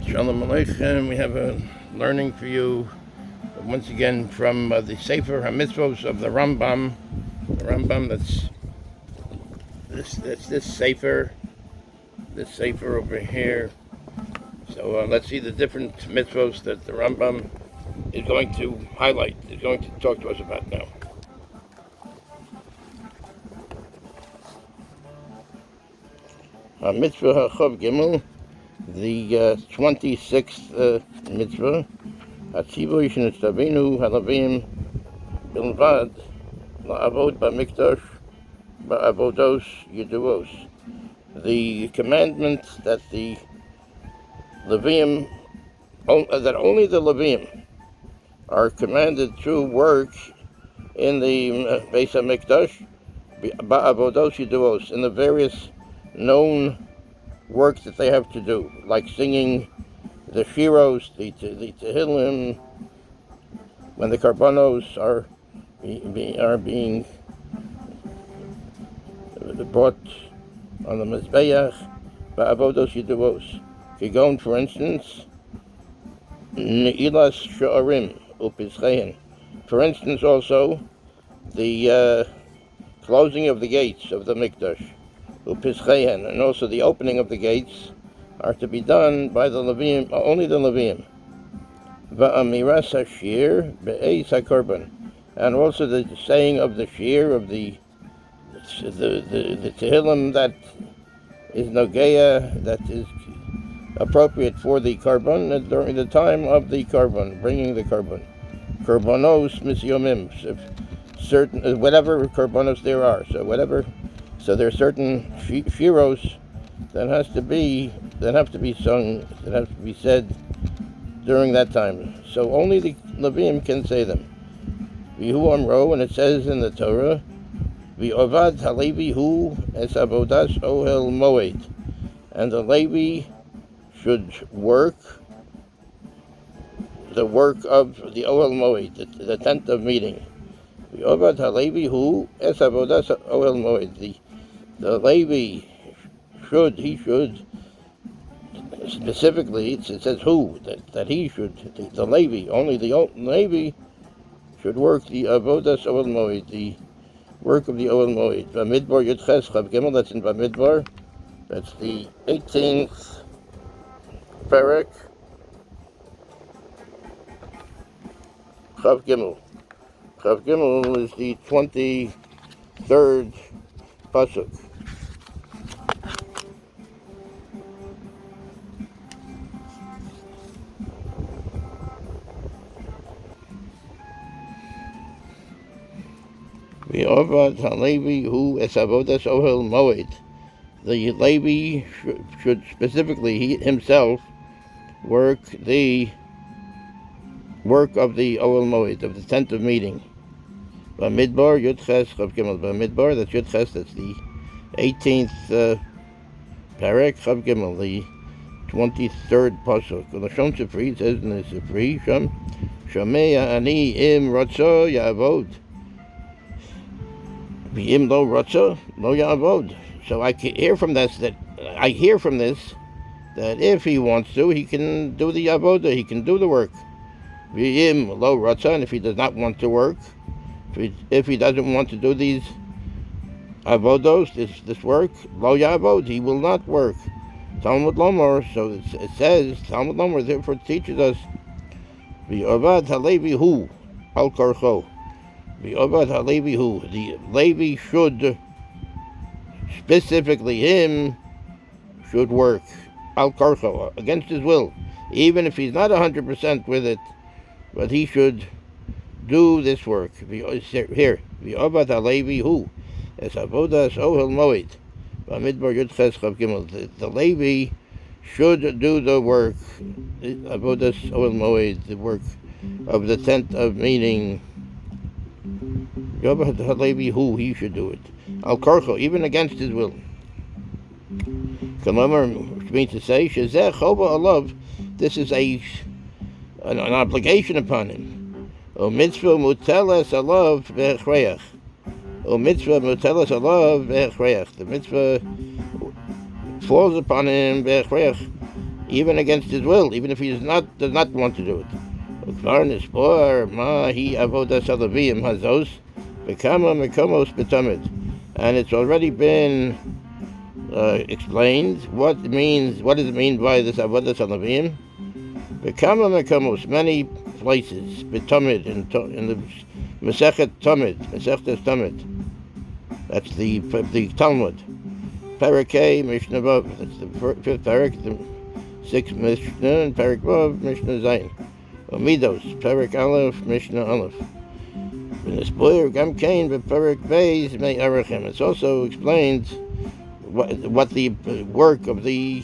Shalom Aleichem. We have a learning for you once again from the Sefer HaMitzvos of the Rambam. The Rambam, that's this Sefer over here. So let's see the different mitzvos that the Rambam is going to highlight, is going to talk to us about now. Mitzvah HaChav Gimel, the 26th mitzvah, Hatzivu Shenitzavinu HaLeveim Bilvad LaAvoda Mikdosh Avodos Yeduos. The commandment that the Leveim, that only the Leveim are commanded to work in the Beis HaMikdosh, Avodos Yeduos, in the various known work that they have to do, like singing the Shiros, the Tehillim, when the karbanos are being brought on the Mizbeach, Avodos Yeduos. Kigon, for instance, Ne'ilas Shaarim Upischein. For instance, also the closing of the gates of the Mikdosh, Upischein, and also the opening of the gates are to be done by the Leveim, only the Leveim. Va'amiras hashir be'eis hakorban, and also the saying of the shir, of the Tehillim that is nogeya, that is appropriate for the karban during the time of the karban, bringing the karban. Karbanos misyomim, certain whatever karbanos there are, so there are certain shiros that have to be sung, that have to be said during that time. So only the Leveim can say them. V'hu amro, and it says in the Torah, V'ovad halevi hu es avodas ohel moed, and the Levi should work the work of the ohel moed, the tent of meeting. V'ovad halevi hu es avodas ohel moed. The Levi should, specifically, it says who, that he should, the Levi, only the Levi should work the Avodas Ohel Moed, the work of the Ohel Moed. Bamidbar Yudches Chav Gimel, that's in Bamidbar, that's the 18th Perek, Chav Gimel. Chav Gimel is the 23rd Pasuk. V'ovad halevi hu es avodas ohel moed. The Levi should specifically himself work the work of the ohel moed, of the tent of meeting. Bamidbar Yudches Chav Gimel. Bamidbar, that's Yudches, that's the 18th Perek Chav Gimel, the 23rd pasuk. The Shom Sifri says in the Sifri, Shamei ani im ratzo ya'avod. V'im lo ratzo lo ya'avod. So I hear from this that if he wants to, he can do the avoda, he can do the work. V'im lo ratzo, and if he does not want to work, if he doesn't want to do these avodos, this work, lo ya'avod, he will not work. Talmud Lomar, so it says, Talmud Lomar therefore teaches us, V'ovad halevi hu al karcho. V'ovad halevi hu, the Levi should, specifically him, should work al karcho, against his will, even if he's not 100% with it, but he should do this work. Here, V'ovad halevi hu es avodas ohel moed. Bamidbar Yudches Chav Gimel. The Levi should do the work, Avodas Ohel Moed, the work of the tent of meeting. Yovad HaLevi hu, he should do it. Al Karcho, even against his will. Kamamar, which means to say, Shezeh Chova Alav, this is an obligation upon him. O mitzvah muteles alav ve'echreach. O mitzvah muteles alav ve'echreach. The mitzvah falls upon him ve'echreach, even against his will, even if he does not want to do it. וכבר נספור מהי עבודת הלוויים hazos בכמה מקומות בתמיד. And it's already been explained what does it mean by this avodas haLeveim? Bekama mekomos, many places, betamid in the Masechet Tamid. That's the Talmud. Parakei Mishnah Vav. That's the fifth parak, the sixth Mishnah, and Parak Vav Mishnah Zayin. Mikdosh, Parak Aleph Mishnah Aleph. It's also explained what the work of the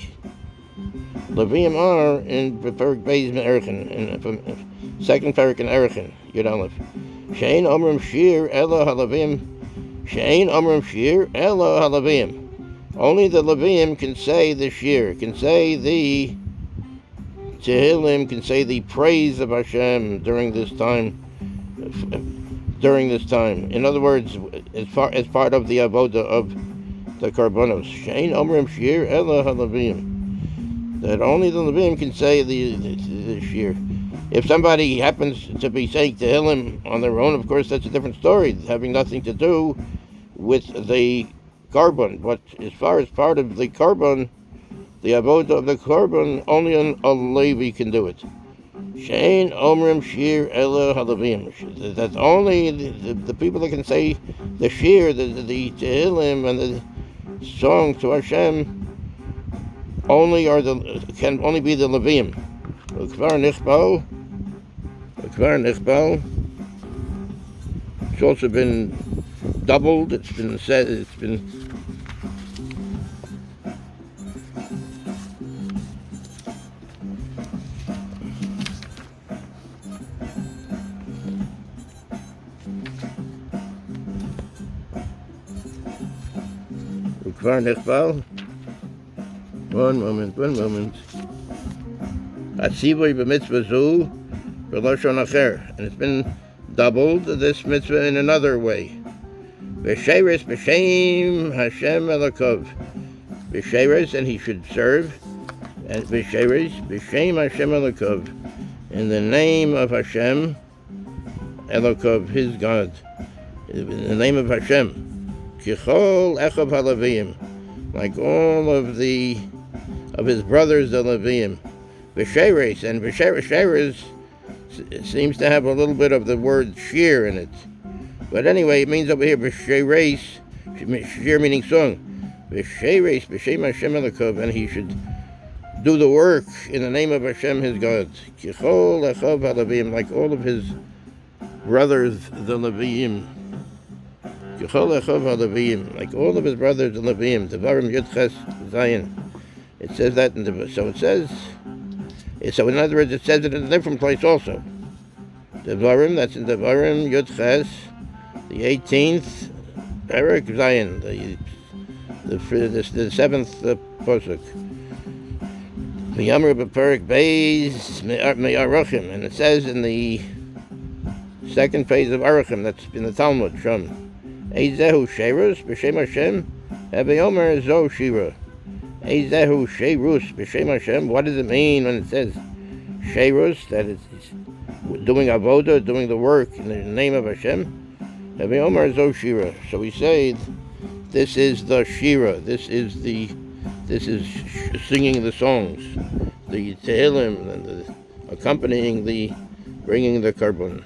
Leveim are in Parak Beis Me'erchen, in second Parak in Erchen, Yud Aleph. She'ein omrim shir ela haLeveim. She'ein omrim shir ela haLeveim. Only the Leveim can say the shir, can say the Tehillim, can say the praise of HaShem during this time. In other words, as part of the Avoda of the Karbonos. Shein Omrim Shir Ela HaLeveim. That only the Leveim can say the Shir. If somebody happens to be saying Tehillim on their own, of course that's a different story, having nothing to do with the Karbon. But as far as part of the Karbon, the Avoda of the Karbon, only a Levi can do it. Shein Omrim Shir Ela HaLeveim. That's only the people that can say the Shir, the Tehillim, and the song to HaShem, can only be the Leveim. Ukvar Nichbal. It's also been doubled. It's been said. It's been. One moment. Atzivoy b'mitzvah zu b'loshon acher, and it's been doubled, this mitzvah, in another way. V'sheres b'shem HaShem elokov. V'sheres, and he should serve, and v'sheres b'shem HaShem elokov, in the name of HaShem elokov, his God, in the name of HaShem. Kichol echav haLeveim, like all of his brothers the Leveim. V'sheres, and V'sheres seems to have a little bit of the word shir in it. But anyway, it means over here V'sheres, shir meaning song. V'sheres b'shem HaShem elokov, and he should do the work in the name of HaShem his God. Kichol echav haLeveim, like all of his brothers the Leveim. Kichol echav haLeveim, like all of his brothers the Leveim. Devarim Yudches Zayin. It says that in the, so in other words, it says it in a different place also. Devarim, that's in Devarim Yudches, the 18th Parak Zayin, the seventh pasuk. V'yamru b'Parak Beis Me'arachim, and it says in the second phase of Arachim, that's in the Talmud, Shom. Eizehu Shiros b'shem HaShem, Eveyomer Zo Shira. Eizehu Shirus b'shem HaShem. What does it mean when it says Shiros, that it's doing Avoda, doing the work in the name of HaShem? Eveyomer Zo Shira. So we say this is the Shira. This is singing the songs, the Tehillim, and the accompanying bringing the Karbon.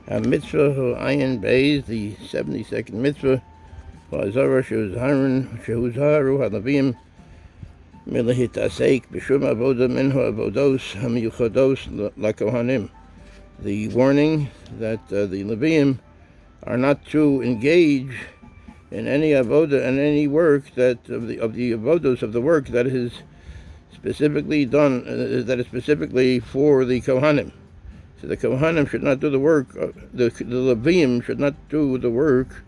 Mitzvah Ayin Beis, the 72nd mitzvah. V'azara shehuzaru haLeveim milahitasek b'shum avoda minhu avodos hamiyuchados lakohanim. The warning that the Leveim are not to engage in any avoda and any work that of the avodos of the work that is specifically done, that is specifically for the Kohanim. So the Kohanim should not do the work, the Leveim should not do the work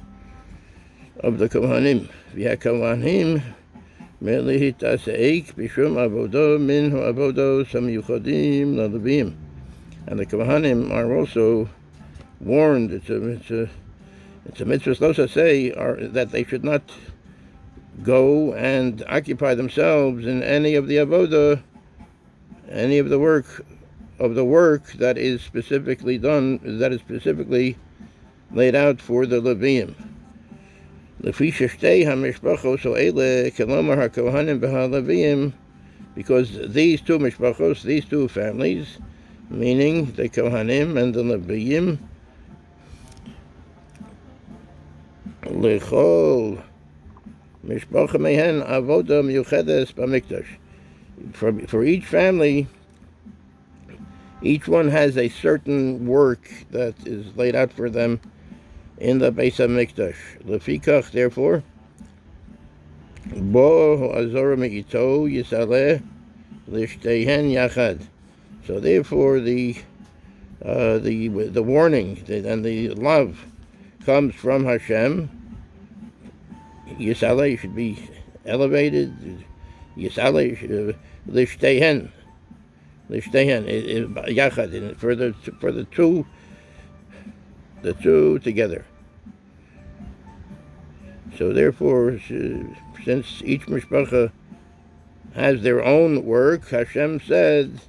of the Kohanim. V'ha-Kohanim melihitasek b'shum avodah min ha'avodos hamiyuchadim la'Leveim. And the Kohanim are also warned, it's a mitzvah to say that they should not go and occupy themselves in any of the avoda, any of the work that is specifically done, that is specifically laid out for the Leveim. Because these two mishpachos, these two families, meaning the Kohanim and the Leveim, lechol mishpacha mehen avoda miyuchedes b'Mikdosh. For each family, each one has a certain work that is laid out for them in the Beis HaMikdosh. Lefikach, therefore, bo azor me'ito yisaleh lishteihen yachad. So therefore, the warning and the love comes from HaShem. Yisaleh should be elevated. Yisaleh lishteihen. Yachad, for the two together. So therefore, since each mishpacha has their own work, Hashem said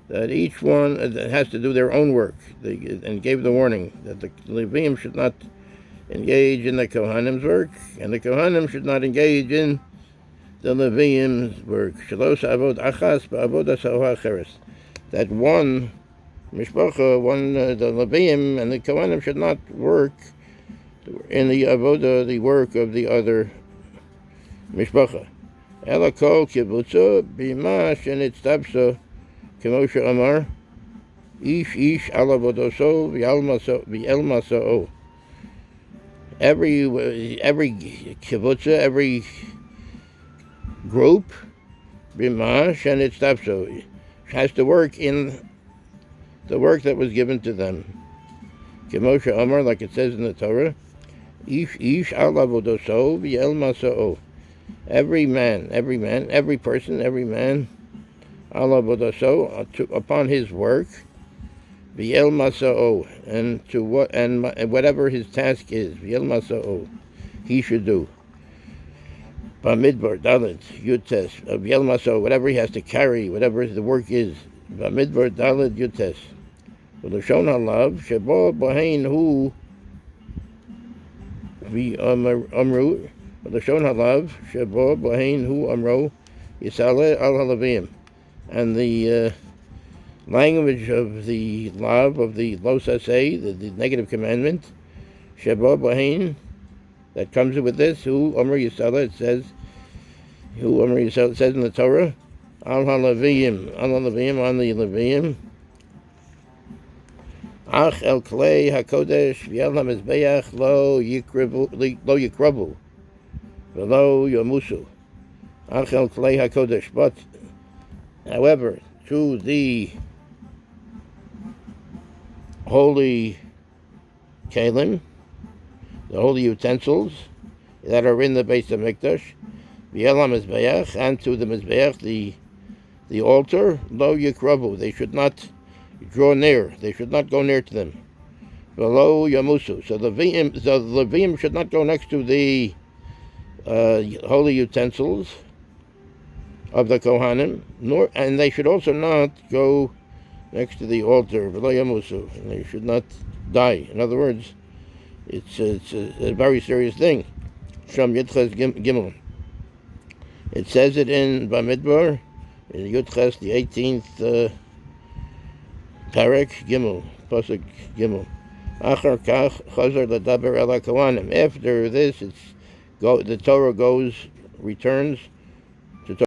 that each one has to do their own work, and gave the warning that the Leveim should not engage in the Kohanim's work, and the Kohanim should not engage in the Leveim's work. That one mishpacha, the Leveim and the Kohanim should not work in the Avoda, the work of the other mishpacha. Ela kol kibbutza bima shenitztabsa k'moshe amar ish ala vodoso v'el masa'o. Every kibbutza, every group, bima shenitztabsa, has to work in the work that was given to them. K'moshe amar, like it says in the Torah, ish ala vodoso v'el masa'o. Every man, every person, every man, ala vodoso, upon his work, v'el masa'o, and to what, and whatever his task is, v'el masa'o, he should do. Bamidbar dalet yutes, v'el masa'o, whatever he has to carry, whatever the work is. Bamidbar dalet yutes. V'lashon halav shebo bohein hu v'amru. L'shon halav shebo bohein hu amro yisaleh al halaveim, and the language of the lav, of the lo saseh, the negative commandment, shebo bohein, that comes with this, hu amro yisaleh, it says, hu amro yisaleh, it says in the Torah, al halaveim, on the Leveim, ach el klei hakodesh v'el hamizbeach lo yikrabu. V'lo yomusu, achel klei hakodesh. But, however, to the holy kelim, the holy utensils that are in the Beis HaMikdosh, v'el hamizbeach, and to the mizbeach, the altar, lo yikrabu, they should not draw near, they should not go near to them. V'lo yomusu, so the Leveim should not go next to the holy utensils of the Kohanim, and they should also not go next to the altar, and they should not die. In other words, it's a very serious thing. Sham Yudches Gimel. It says it in Bamidbar, in Yudches, the 18th Parak Gimel, Pasuk Gimel. Achar kach chazar ladaber ela Kohanim. After this, the Torah returns